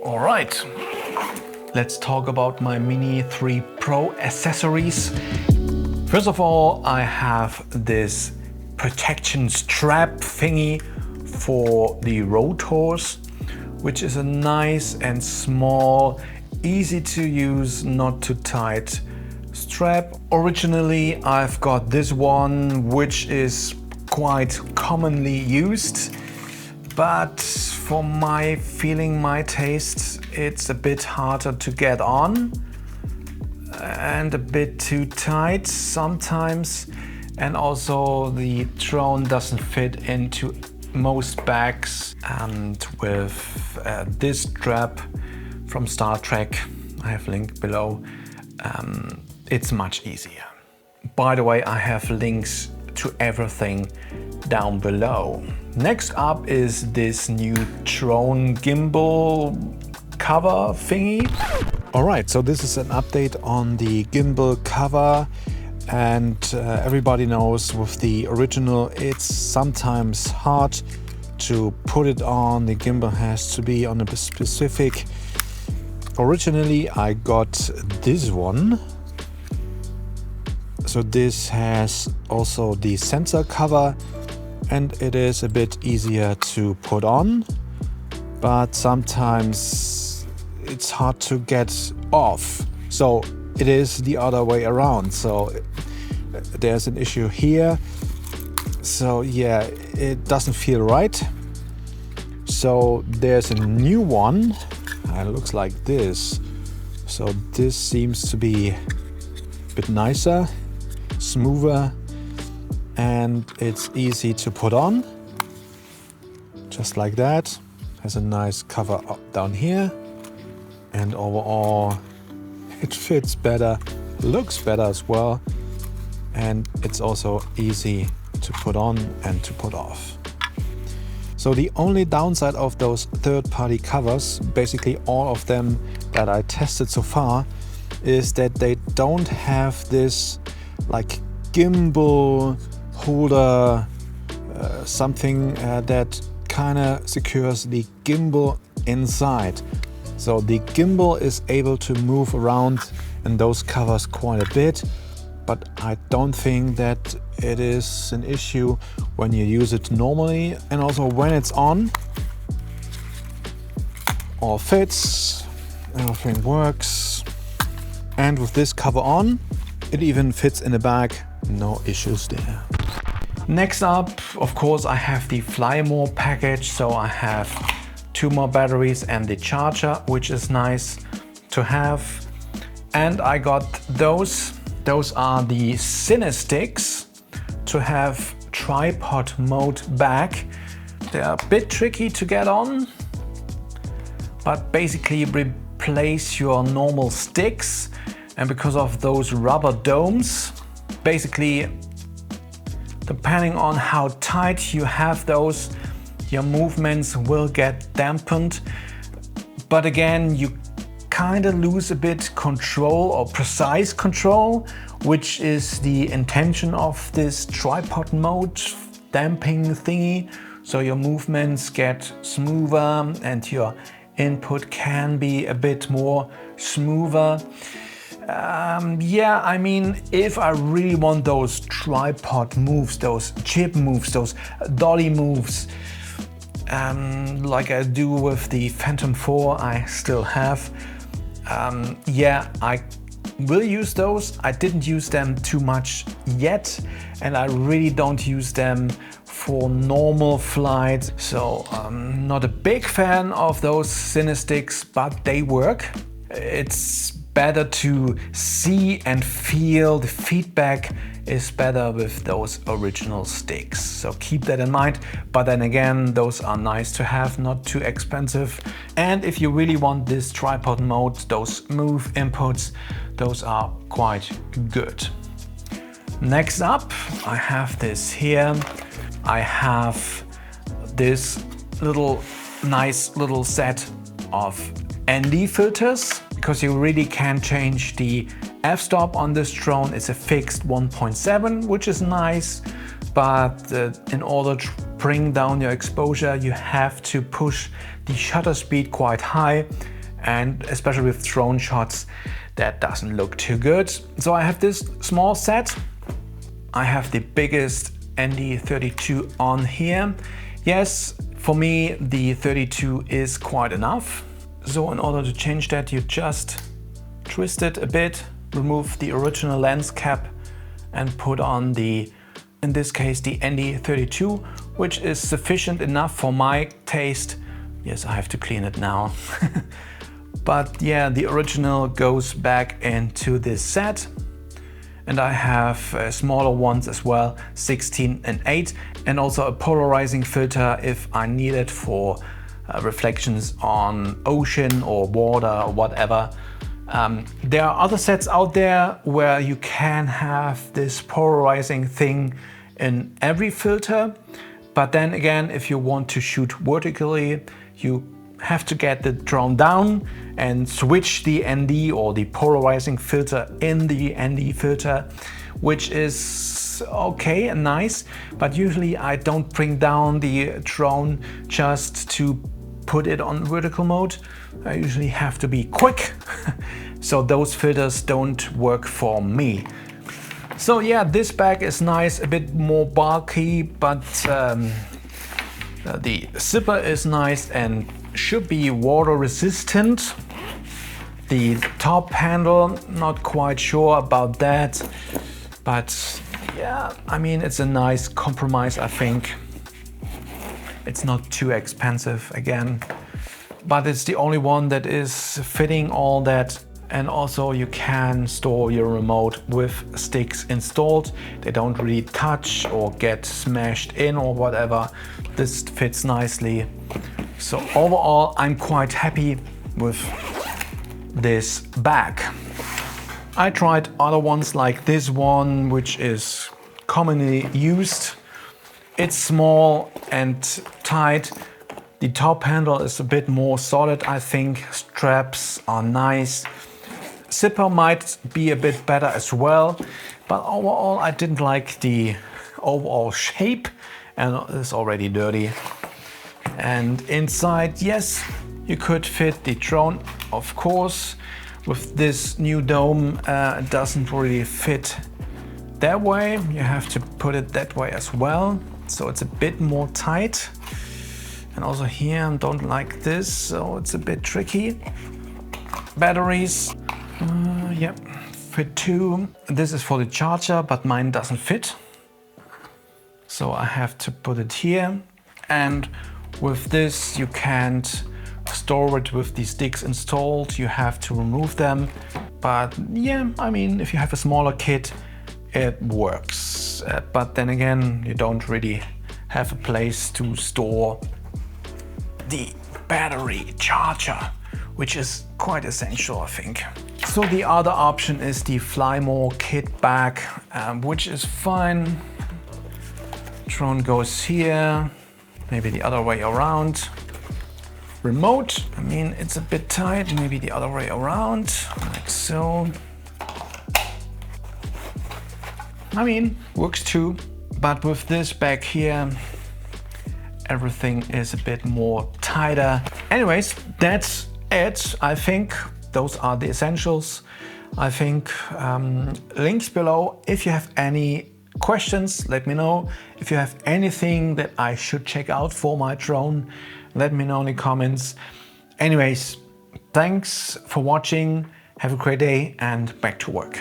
All right, let's talk about my Mini 3 Pro accessories. First of all, I have this protection strap thingy for the rotors, which is a nice and small, easy to use, not too tight strap. Originally, I've got this one, which is quite commonly used, but for my feeling, my taste, it's a bit harder to get on and a bit too tight sometimes. And also the drone doesn't fit into most bags, and with this strap from STARTRC, I have linked below, it's much easier. By the way, I have links to everything down below. Next up is this new drone gimbal cover thingy. All right, so this is an update on the gimbal cover. And everybody knows with the original, it's sometimes hard to put it on. The gimbal has to be on a specific. Originally, I got this one. So this has also the sensor cover, and it is a bit easier to put on, but sometimes it's hard to get off. So it is the other way around. So there's an issue here. So yeah, it doesn't feel right. So there's a new one. It looks like this. So this seems to be a bit nicer, smoother, and it's easy to put on. Just like that. Has a nice cover up down here. And overall, it fits better, looks better as well, and it's also easy to put on and to put off. So the only downside of those third-party covers, basically all of them that I tested so far, is that they don't have this like gimbal holder, something that kind of secures the gimbal inside. So the gimbal is able to move around in those covers quite a bit, but I don't think that it is an issue when you use it normally. And also when it's on, all fits, everything works. And with this cover on, it even fits in the bag, no issues there. Next up, of course, I have the Fly More package. So I have 2 more batteries and the charger, which is nice to have. And I got those. Those are the CineSticks to have tripod mode back. They're a bit tricky to get on, but basically replace your normal sticks. And because of those rubber domes, basically, depending on how tight you have those, your movements will get dampened. But again, you kind of lose a bit control or precise control, which is the intention of this tripod mode damping thingy. So your movements get smoother and your input can be a bit more smoother. Yeah, I mean, if I really want those tripod moves, those chip moves, those dolly moves, like I do with the Phantom 4 I still have, yeah, I will use those. I didn't use them too much yet, and I really don't use them for normal flight. So I'm not a big fan of those CineSticks, but they work. It's better to see and feel. The feedback is better with those original sticks. So keep that in mind. But then again, those are nice to have, not too expensive. And if you really want this tripod mode, those smooth inputs, those are quite good. Next up, I have this here. I have this nice little set of ND filters, because you really can change the f-stop on this drone. It's a fixed 1.7, which is nice, but in order to bring down your exposure, you have to push the shutter speed quite high. and especially with drone shots, that doesn't look too good. So I have this small set. I have the biggest ND32 on here. Yes, for me the 32 is quite enough. So in order to change that, you just twist it a bit, remove the original lens cap and put on the, in this case, the ND32, which is sufficient enough for my taste. Yes, I have to clean it now. But yeah, the original goes back into this set. And I have smaller ones as well, 16 and 8, and also a polarizing filter if I need it for reflections on ocean or water or whatever. There are other sets out there where you can have this polarizing thing in every filter, but then again, if you want to shoot vertically, you have to get the drone down and switch the ND or the polarizing filter in the ND filter, which is okay and nice, but usually I don't bring down the drone just to put it on vertical mode. I usually have to be quick, so those filters don't work for me. So yeah, this bag is nice, a bit more bulky, but the zipper is nice and should be water resistant. The top handle, not quite sure about that, but yeah, I mean, it's a nice compromise, I think. It's not too expensive again, but it's the only one that is fitting all that. And also you can store your remote with sticks installed. They don't really touch or get smashed in or whatever. This fits nicely. So overall, I'm quite happy with this bag. I tried other ones like this one, which is commonly used. It's small and tight. The top handle is a bit more solid, I think. Straps are nice. Zipper might be a bit better as well, but overall I didn't like the overall shape, and it's already dirty. And inside, yes, you could fit the drone, of course. With this new dome, it doesn't really fit that way. You have to put it that way as well, so it's a bit more tight. And also here, I don't like this, so it's a bit tricky. Batteries, yep, fit 2. This is for the charger, but mine doesn't fit, so I have to put it here. And with this, you can't store it with the sticks installed. You have to remove them. But yeah, I mean, if you have a smaller kit, it works. But then again, you don't really have a place to store the battery charger, which is quite essential, I think. So the other option is the Fly More kit bag, which is fine. Drone goes here, maybe the other way around. Remote, I mean, it's a bit tight, maybe the other way around, like so. I mean, works too, but with this bag here, everything is a bit more tighter. Anyways, that's it. I think those are the essentials. I think links below. If you have any questions, let me know. If you have anything that I should check out for my drone, let me know in the comments. Anyways, thanks for watching. Have a great day and back to work.